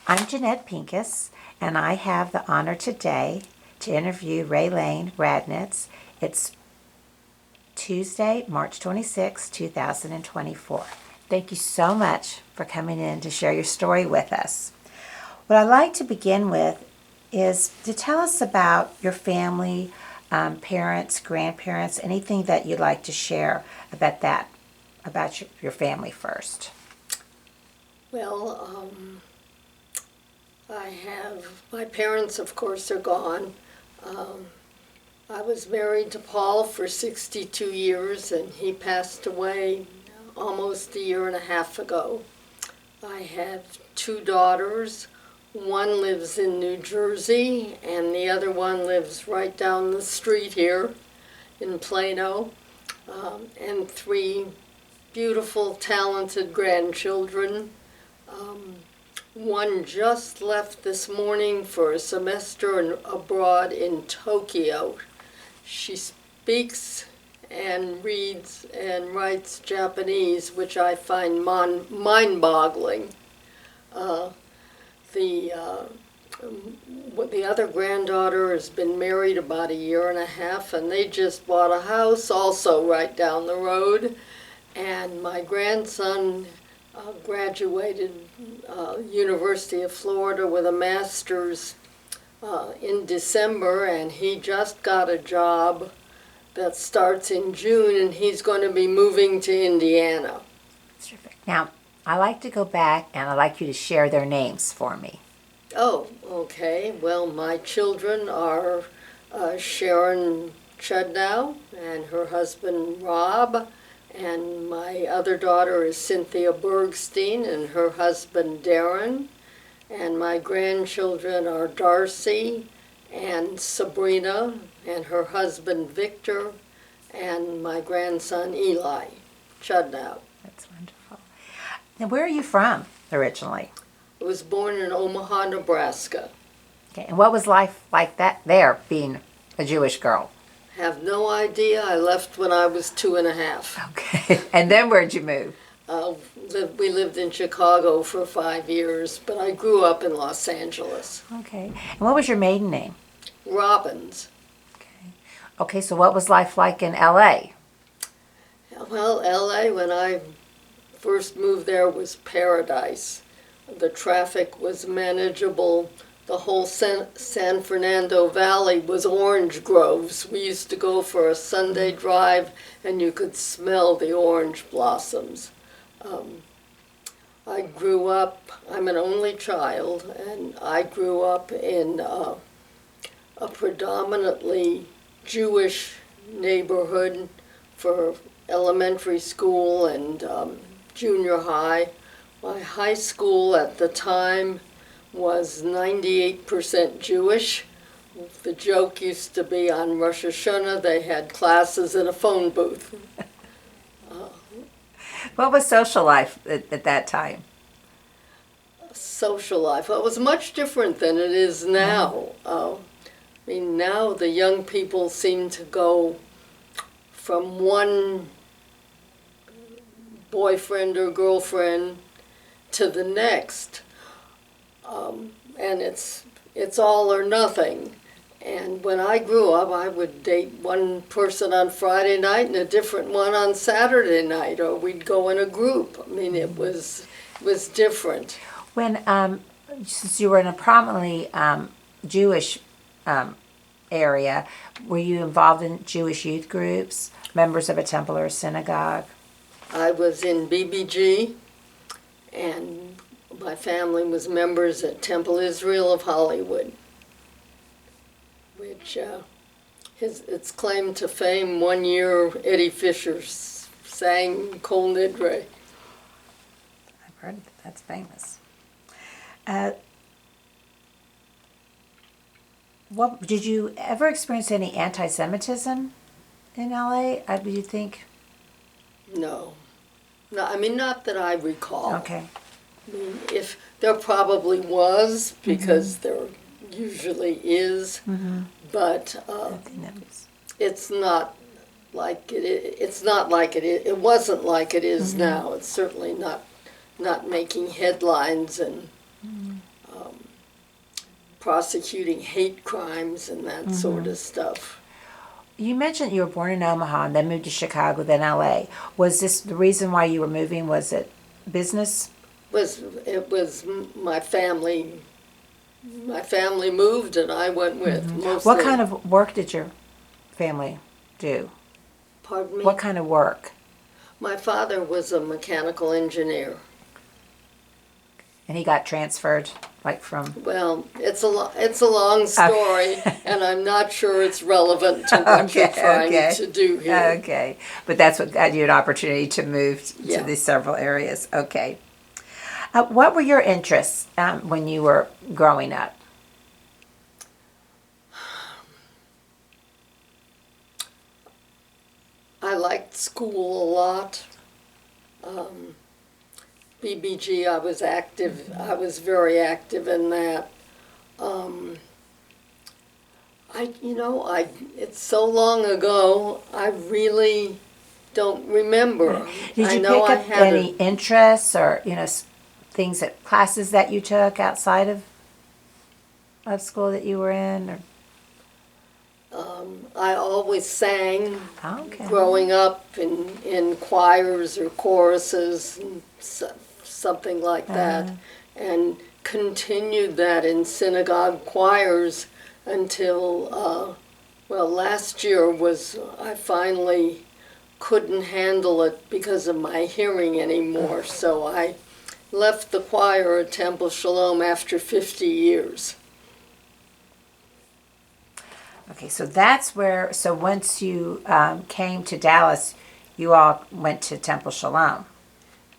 I'm Jeanette Pincus, and I have the honor today to interview Raelaine Radnitz. It's Tuesday, March 26, 2024. Thank you so much for coming in to share your story with us. What I'd like to begin with is to tell us about your family, parents, grandparents, anything that you'd like to share about that, about your family first. Well, my parents, of course, are gone. I was married to Paul for 62 years, and he passed away almost a year and a half ago. I have two daughters. One lives in New Jersey, and the other one lives right down the street here in Plano, and three beautiful, talented grandchildren. One just left this morning for a semester abroad in Tokyo. She speaks and reads and writes Japanese, which I find mind-boggling. The other granddaughter has been married about a year and a half, and they just bought a house also right down the road. And my grandson graduated University of Florida with a master's in December, and he just got a job that starts in June, and he's going to be moving to Indiana. Terrific. Now, I like to go back, and I'd like you to share their names for me. Oh, okay. Well, my children are Sharon Chudnow and her husband Rob, and my other daughter is Cynthia Bergstein and her husband Darren, and my grandchildren are Darcy and Sabrina and her husband Victor, and my grandson Eli Chudnow. That's wonderful. Now, where are you from originally? I was born in Omaha, Nebraska. Okay, and what was life like that there, being a Jewish girl? Have no idea. I left when I was 2.5. Okay, and then where'd you move? We lived in Chicago for 5 years, but I grew up in Los Angeles. Okay, and what was your maiden name? Robbins. Okay, so what was life like in L.A.? Well, L.A., when I first moved there, was paradise. The traffic was manageable. The whole San Fernando Valley was orange groves. We used to go for a Sunday drive, and you could smell the orange blossoms. I grew up, I'm an only child, and I grew up in a predominantly Jewish neighborhood for elementary school and junior high. My high school at the time was 98% Jewish. The joke used to be on Rosh Hashanah they had classes in a phone booth. What was social life at that time? Social life, well, it was much different than it is now. I mean, now the young people seem to go from one boyfriend or girlfriend to the next. And it's all or nothing. And when I grew up, I would date one person on Friday night and a different one on Saturday night, or we'd go in a group. I mean, it was different. When, since you were in a prominently Jewish area, were you involved in Jewish youth groups, members of a temple or a synagogue? I was in BBG, and my family was members at Temple Israel of Hollywood, which its claim to fame. One year, Eddie Fisher sang Kol Nidre. I've heard that. That's famous. What did you ever experience any anti-Semitism in LA? Do you think? No, I mean, not that I recall. Okay. I mean, if there probably was, because there usually is, but it's not like it's not like it wasn't like it is now. It's certainly not making headlines, and prosecuting hate crimes and that sort of stuff. You mentioned you were born in Omaha and then moved to Chicago, then LA. Was this the reason why you were moving? Was it business? It was my family. My family moved, and I went with. Mostly. What kind of work did your family do? Pardon me? What kind of work? My father was a mechanical engineer. And he got transferred, like from... Well, it's a long story, and I'm not sure it's relevant to what you're trying to do here. Okay, but that's what got you an opportunity to move to Yeah. these several areas. Okay. What were your interests when you were growing up? I liked school a lot. BBG, I was active. I was very active in that. It's so long ago. I really don't remember. Did you know pick I up had any interests or things that classes that you took outside of school that you were in? Or? I always sang. Okay. Growing up in choirs or choruses and something like that, and continued that in synagogue choirs until last year I finally couldn't handle it because of my hearing anymore, so I left the choir at Temple Shalom after 50 years. Okay, so that's where, so once you came to Dallas, you all went to Temple Shalom.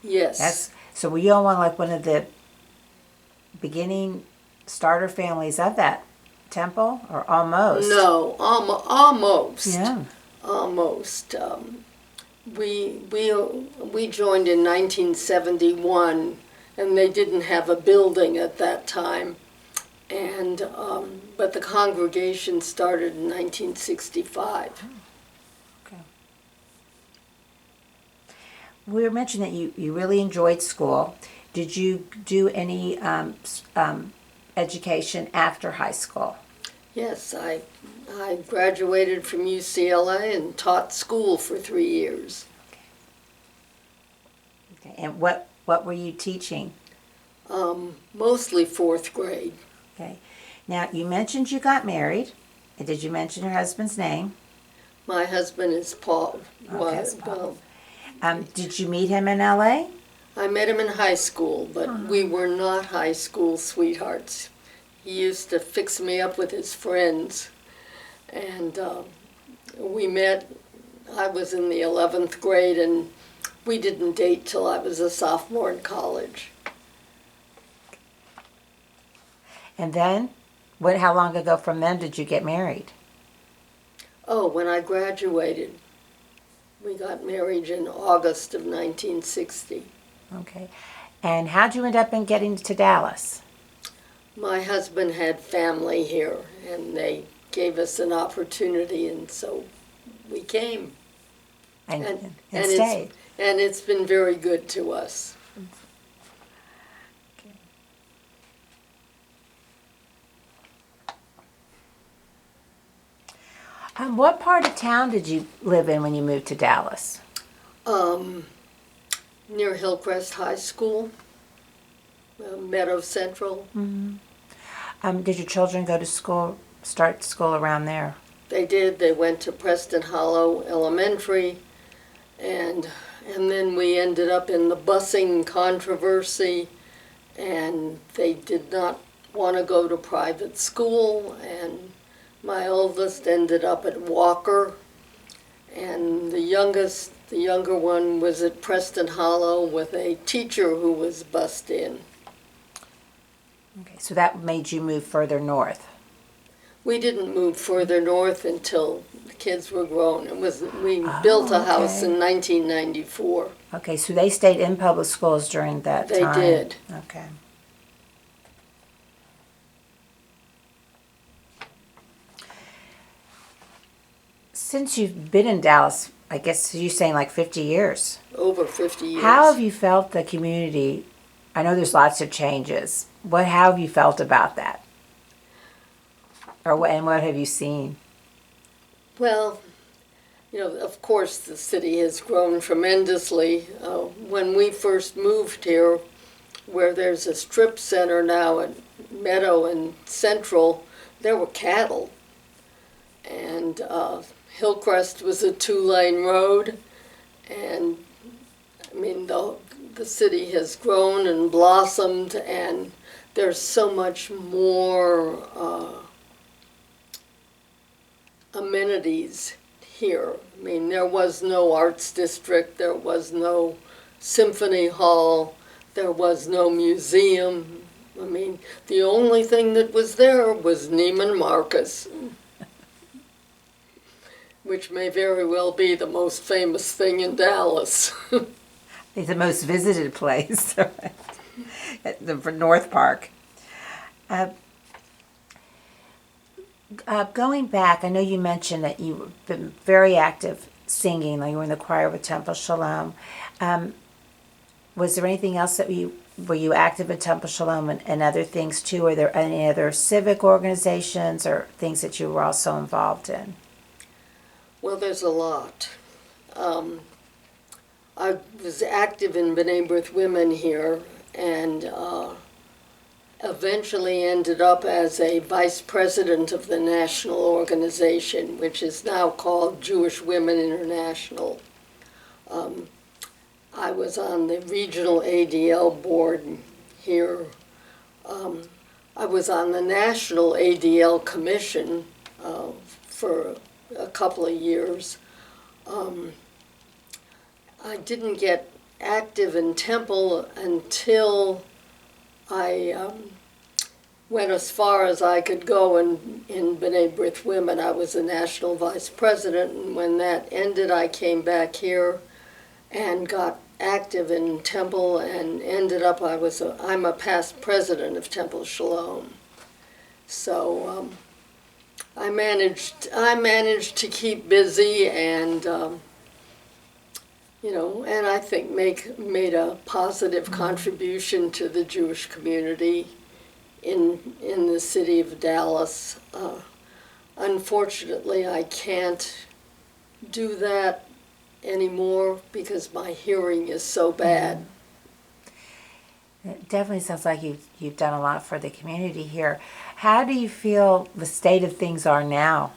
Yes. So were you all one of the beginning starter families of that temple, or almost? No, almost. Yeah. Almost. We joined in 1971, and they didn't have a building at that time. And but the congregation started in 1965. Okay. We were mentioning that you really enjoyed school. Did you do any education after high school? Yes, I graduated from UCLA and taught school for 3 years. Okay. And what were you teaching? Mostly 4th grade. Okay. Now, you mentioned you got married. And did you mention your husband's name? My husband is Paul. Okay, it's Paul. Did you meet him in L.A.? I met him in high school, but we were not high school sweethearts. He used to fix me up with his friends. And we met, I was in the 11th grade, and we didn't date till I was a sophomore in college. And then, how long ago from then did you get married? Oh, when I graduated. We got married in August of 1960. Okay. And how'd you end up in getting to Dallas? My husband had family here, and they gave us an opportunity, and so we came. And stayed. And it's been very good to us. What part of town did you live in when you moved to Dallas? Near Hillcrest High School, Meadow Central. Mm-hmm. Did your children go to school, start school around there? They did. They went to Preston Hollow Elementary, and then we ended up in the busing controversy, and they did not want to go to private school, and my oldest ended up at Walker, and the younger one was at Preston Hollow with a teacher who was bused in. Okay, so that made you move further north. We didn't move further north until the kids were grown. We built a house in 1994. Okay, so they stayed in public schools during that time. They did. Okay. Since you've been in Dallas, I guess you're saying like 50 years. Over 50 years. How have you felt the community? I know there's lots of changes. How have you felt about that? And what have you seen? Well, of course, the city has grown tremendously. When we first moved here, where there's a strip center now at Meadow and Central, there were cattle. And Hillcrest was a 2-lane road. And, the city has grown and blossomed, and there's so much more amenities here. There was no arts district, there was no symphony hall, there was no museum. The only thing that was there was Neiman Marcus, which may very well be the most famous thing in Dallas. It's the most visited place at the North Park. Going back, I know you mentioned that you've been very active singing, like you were in the choir with Temple Shalom. Was there anything else were you active in Temple Shalom and other things too? Were there any other civic organizations or things that you were also involved in? Well, there's a lot. I was active in B'nai B'rith Women here, and eventually ended up as a vice president of the national organization, which is now called Jewish Women International. I was on the regional ADL board here. I was on the national ADL commission for a couple of years. I didn't get active in Temple until I went as far as I could go in B'nai B'rith Women. I was the national vice president, and when that ended, I came back here and got active in Temple and ended up, I'm a past president of Temple Shalom. So I managed to keep busy and and I think made a positive contribution to the Jewish community in the city of Dallas. Unfortunately, I can't do that anymore because my hearing is so bad. It definitely sounds like you've done a lot for the community here. How do you feel the state of things are now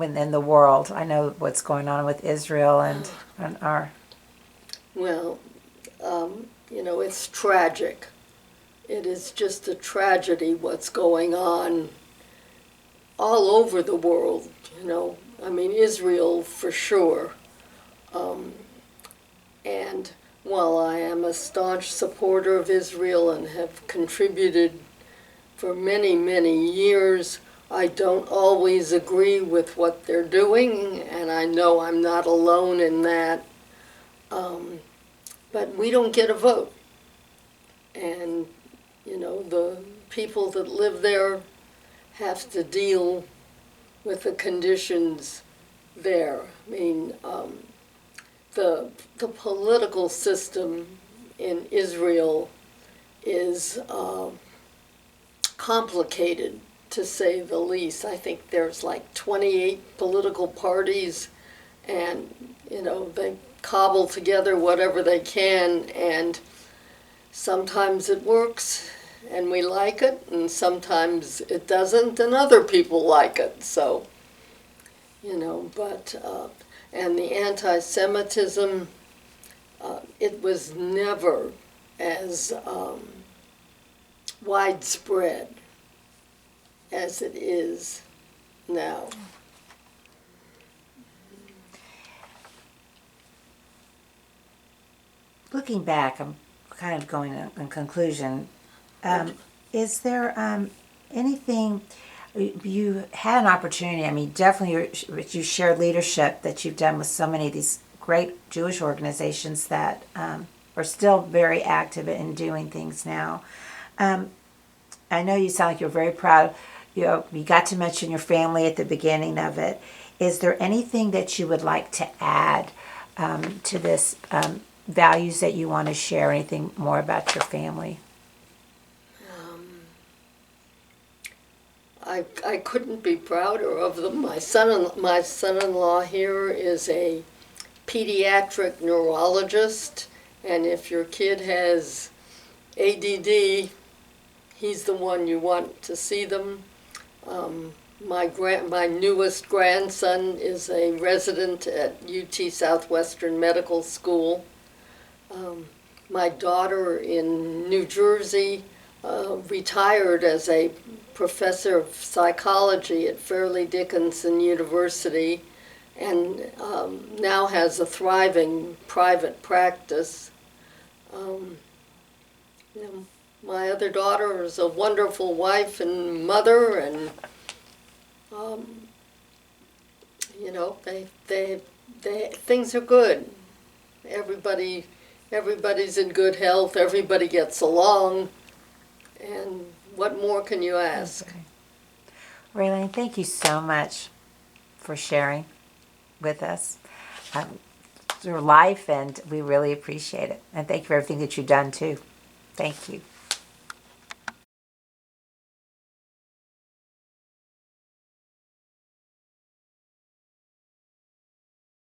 in the world? I know what's going on with Israel and our... Well, it's tragic. It is just a tragedy what's going on all over the world, Israel for sure. And while I am a staunch supporter of Israel and have contributed for many, many years, I don't always agree with what they're doing, and I know I'm not alone in that. But we don't get a vote. And, the people that live there have to deal with the conditions there. The political system in Israel is complicated, to say the least. I think there's like 28 political parties, and they cobble together whatever they can, and sometimes it works and we like it, and sometimes it doesn't and other people like it. So and the anti-Semitism, it was never as widespread as it is now. Looking back, I'm kind of going in conclusion. Is there anything you had an opportunity? Definitely you shared leadership that you've done with so many of these great Jewish organizations that are still very active in doing things now. I know you sound like you're very proud. You got to mention your family at the beginning of it. Is there anything that you would like to add to this? Values that you want to share, anything more about your family? I couldn't be prouder of them. My son-in-law here is a pediatric neurologist, and if your kid has ADD, he's the one you want to see them. My newest grandson is a resident at UT Southwestern Medical School. My daughter in New Jersey retired as a professor of psychology at Fairleigh Dickinson University, and now has a thriving private practice. My other daughter is a wonderful wife and mother, and they things are good. Everybody's in good health. Everybody gets along, and what more can you ask? Okay. Raelaine, thank you so much for sharing with us your life, and we really appreciate it. And thank you for everything that you've done too. Thank you.